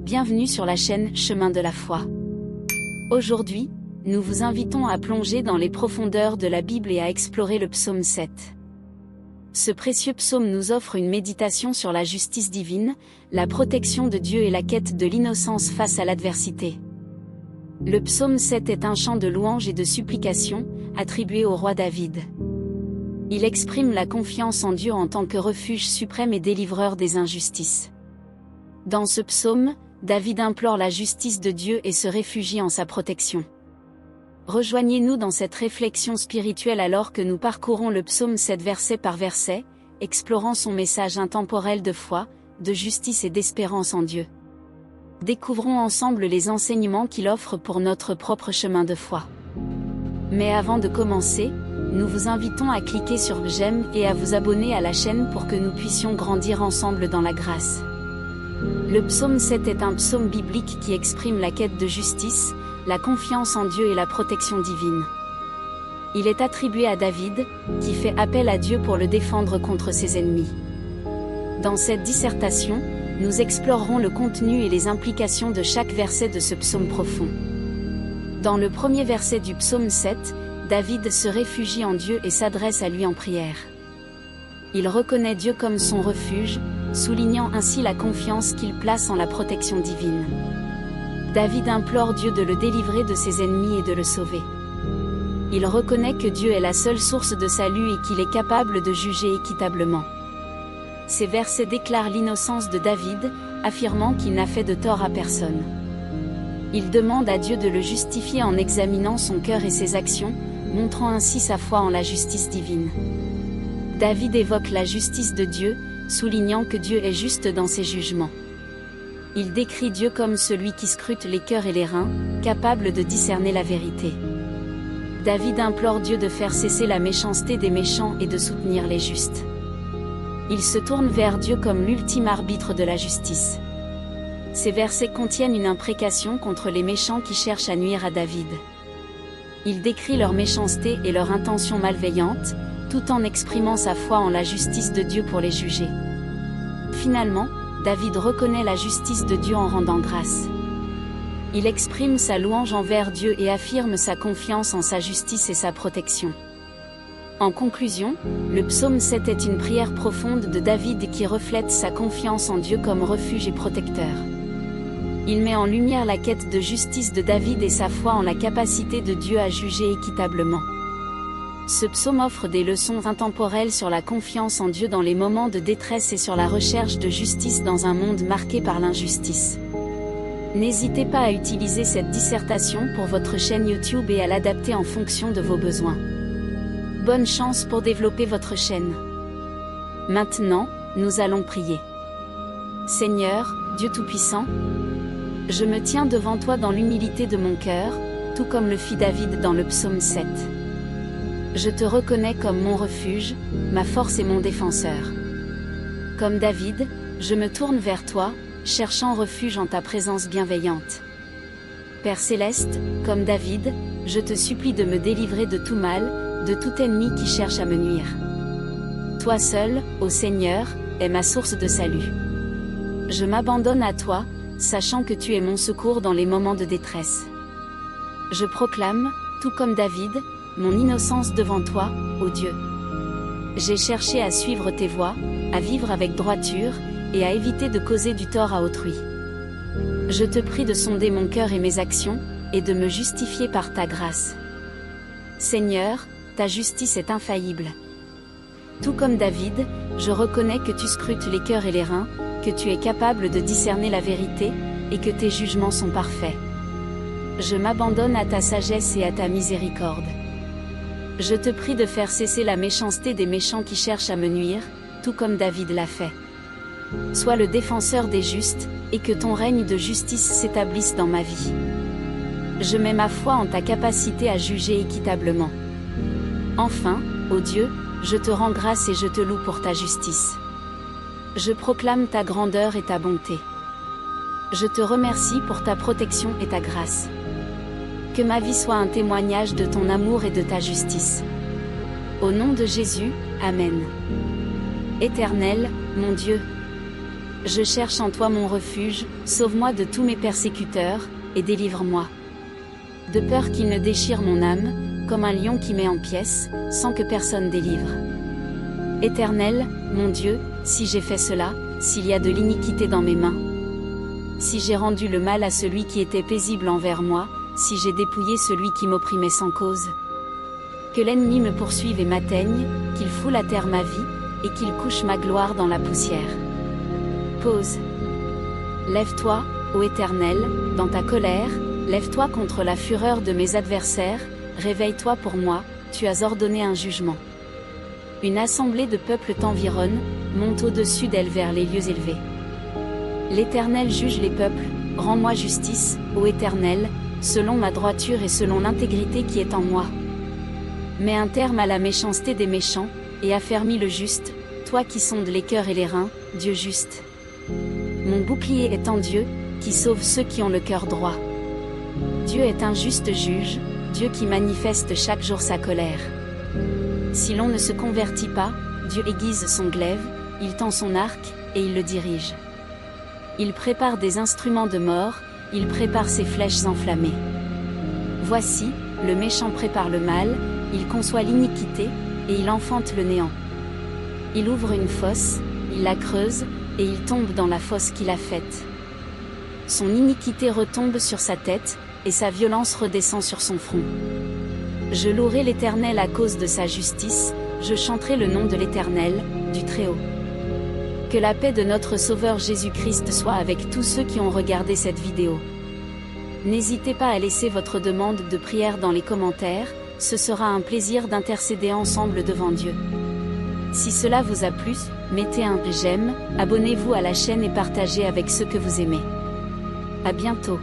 bienvenue sur la chaîne Chemin de la foi. Aujourd'hui, nous vous invitons à plonger dans les profondeurs de la Bible et à explorer le psaume 7. Ce précieux psaume nous offre une méditation sur la justice divine, la protection de Dieu et la quête de l'innocence face à l'adversité. Le psaume 7 est un chant de louange et de supplication, attribué au roi David. Il exprime la confiance en Dieu en tant que refuge suprême et délivreur des injustices. Dans ce psaume, David implore la justice de Dieu et se réfugie en sa protection. Rejoignez-nous dans cette réflexion spirituelle alors que nous parcourons le psaume 7 verset par verset, explorant son message intemporel de foi, de justice et d'espérance en Dieu. Découvrons ensemble les enseignements qu'il offre pour notre propre chemin de foi. Mais avant de commencer, nous vous invitons à cliquer sur j'aime et à vous abonner à la chaîne pour que nous puissions grandir ensemble dans la grâce. Le psaume 7 est un psaume biblique qui exprime la quête de justice, la confiance en Dieu et la protection divine. Il est attribué à David, qui fait appel à Dieu pour le défendre contre ses ennemis. Dans cette dissertation, nous explorerons le contenu et les implications de chaque verset de ce psaume profond. Dans le premier verset du psaume 7, David se réfugie en Dieu et s'adresse à lui en prière. Il reconnaît Dieu comme son refuge, soulignant ainsi la confiance qu'il place en la protection divine. David implore Dieu de le délivrer de ses ennemis et de le sauver. Il reconnaît que Dieu est la seule source de salut et qu'il est capable de juger équitablement. Ces versets déclarent l'innocence de David, affirmant qu'il n'a fait de tort à personne. Il demande à Dieu de le justifier en examinant son cœur et ses actions, montrant ainsi sa foi en la justice divine. David évoque la justice de Dieu, soulignant que Dieu est juste dans ses jugements. Il décrit Dieu comme celui qui scrute les cœurs et les reins, capable de discerner la vérité. David implore Dieu de faire cesser la méchanceté des méchants et de soutenir les justes. Il se tourne vers Dieu comme l'ultime arbitre de la justice. Ces versets contiennent une imprécation contre les méchants qui cherchent à nuire à David. Il décrit leur méchanceté et leur intention malveillante, tout en exprimant sa foi en la justice de Dieu pour les juger. Finalement, David reconnaît la justice de Dieu en rendant grâce. Il exprime sa louange envers Dieu et affirme sa confiance en sa justice et sa protection. En conclusion, le psaume 7 est une prière profonde de David qui reflète sa confiance en Dieu comme refuge et protecteur. Il met en lumière la quête de justice de David et sa foi en la capacité de Dieu à juger équitablement. Ce psaume offre des leçons intemporelles sur la confiance en Dieu dans les moments de détresse et sur la recherche de justice dans un monde marqué par l'injustice. N'hésitez pas à utiliser cette dissertation pour votre chaîne YouTube et à l'adapter en fonction de vos besoins. Bonne chance pour développer votre chaîne. Maintenant, nous allons prier. Seigneur, Dieu Tout-Puissant, je me tiens devant toi dans l'humilité de mon cœur, tout comme le fit David dans le psaume 7. Je te reconnais comme mon refuge, ma force et mon défenseur. Comme David, je me tourne vers toi, cherchant refuge en ta présence bienveillante. Père Céleste, comme David, je te supplie de me délivrer de tout mal, de tout ennemi qui cherche à me nuire. Toi seul, ô Seigneur, es ma source de salut. Je m'abandonne à toi, sachant que tu es mon secours dans les moments de détresse. Je proclame, tout comme David, mon innocence devant toi, ô Dieu. J'ai cherché à suivre tes voies, à vivre avec droiture, et à éviter de causer du tort à autrui. Je te prie de sonder mon cœur et mes actions, et de me justifier par ta grâce. Seigneur, ta justice est infaillible. Tout comme David, je reconnais que tu scrutes les cœurs et les reins, que tu es capable de discerner la vérité, et que tes jugements sont parfaits. Je m'abandonne à ta sagesse et à ta miséricorde. Je te prie de faire cesser la méchanceté des méchants qui cherchent à me nuire, tout comme David l'a fait. Sois le défenseur des justes, et que ton règne de justice s'établisse dans ma vie. Je mets ma foi en ta capacité à juger équitablement. Enfin, ô Dieu, je te rends grâce et je te loue pour ta justice. Je proclame ta grandeur et ta bonté. Je te remercie pour ta protection et ta grâce. Que ma vie soit un témoignage de ton amour et de ta justice. Au nom de Jésus, Amen. Éternel, mon Dieu, Je cherche en toi mon refuge, sauve-moi de tous mes persécuteurs, et délivre-moi. De peur qu'ils ne déchirent mon âme, comme un lion qui met en pièces, sans que personne délivre. Éternel, mon Dieu, si j'ai fait cela, s'il y a de l'iniquité dans mes mains, si j'ai rendu le mal à celui qui était paisible envers moi, si j'ai dépouillé celui qui m'opprimait sans cause, que l'ennemi me poursuive et m'atteigne, qu'il foule à terre ma vie, et qu'il couche ma gloire dans la poussière. Pause. Lève-toi, ô Éternel, dans ta colère, lève-toi contre la fureur de mes adversaires, réveille-toi pour moi, tu as ordonné un jugement. Une assemblée de peuples t'environne, monte au-dessus d'elle vers les lieux élevés. L'Éternel juge les peuples, rends-moi justice, ô Éternel, selon ma droiture et selon l'intégrité qui est en moi. Mets un terme à la méchanceté des méchants, et affermis le juste, toi qui sondes les cœurs et les reins, Dieu juste. Mon bouclier est en Dieu, qui sauve ceux qui ont le cœur droit. Dieu est un juste juge, Dieu qui manifeste chaque jour sa colère. Si l'on ne se convertit pas, Dieu aiguise son glaive, il tend son arc, et il le dirige. Il prépare des instruments de mort, il prépare ses flèches enflammées. Voici, le méchant prépare le mal, il conçoit l'iniquité, et il enfante le néant. Il ouvre une fosse, il la creuse, et il tombe dans la fosse qu'il a faite. Son iniquité retombe sur sa tête, et sa violence redescend sur son front. Je louerai l'Éternel à cause de sa justice, je chanterai le nom de l'Éternel, du Très-Haut. Que la paix de notre Sauveur Jésus-Christ soit avec tous ceux qui ont regardé cette vidéo. N'hésitez pas à laisser votre demande de prière dans les commentaires, ce sera un plaisir d'intercéder ensemble devant Dieu. Si cela vous a plu, mettez un j'aime, abonnez-vous à la chaîne et partagez avec ceux que vous aimez. À bientôt.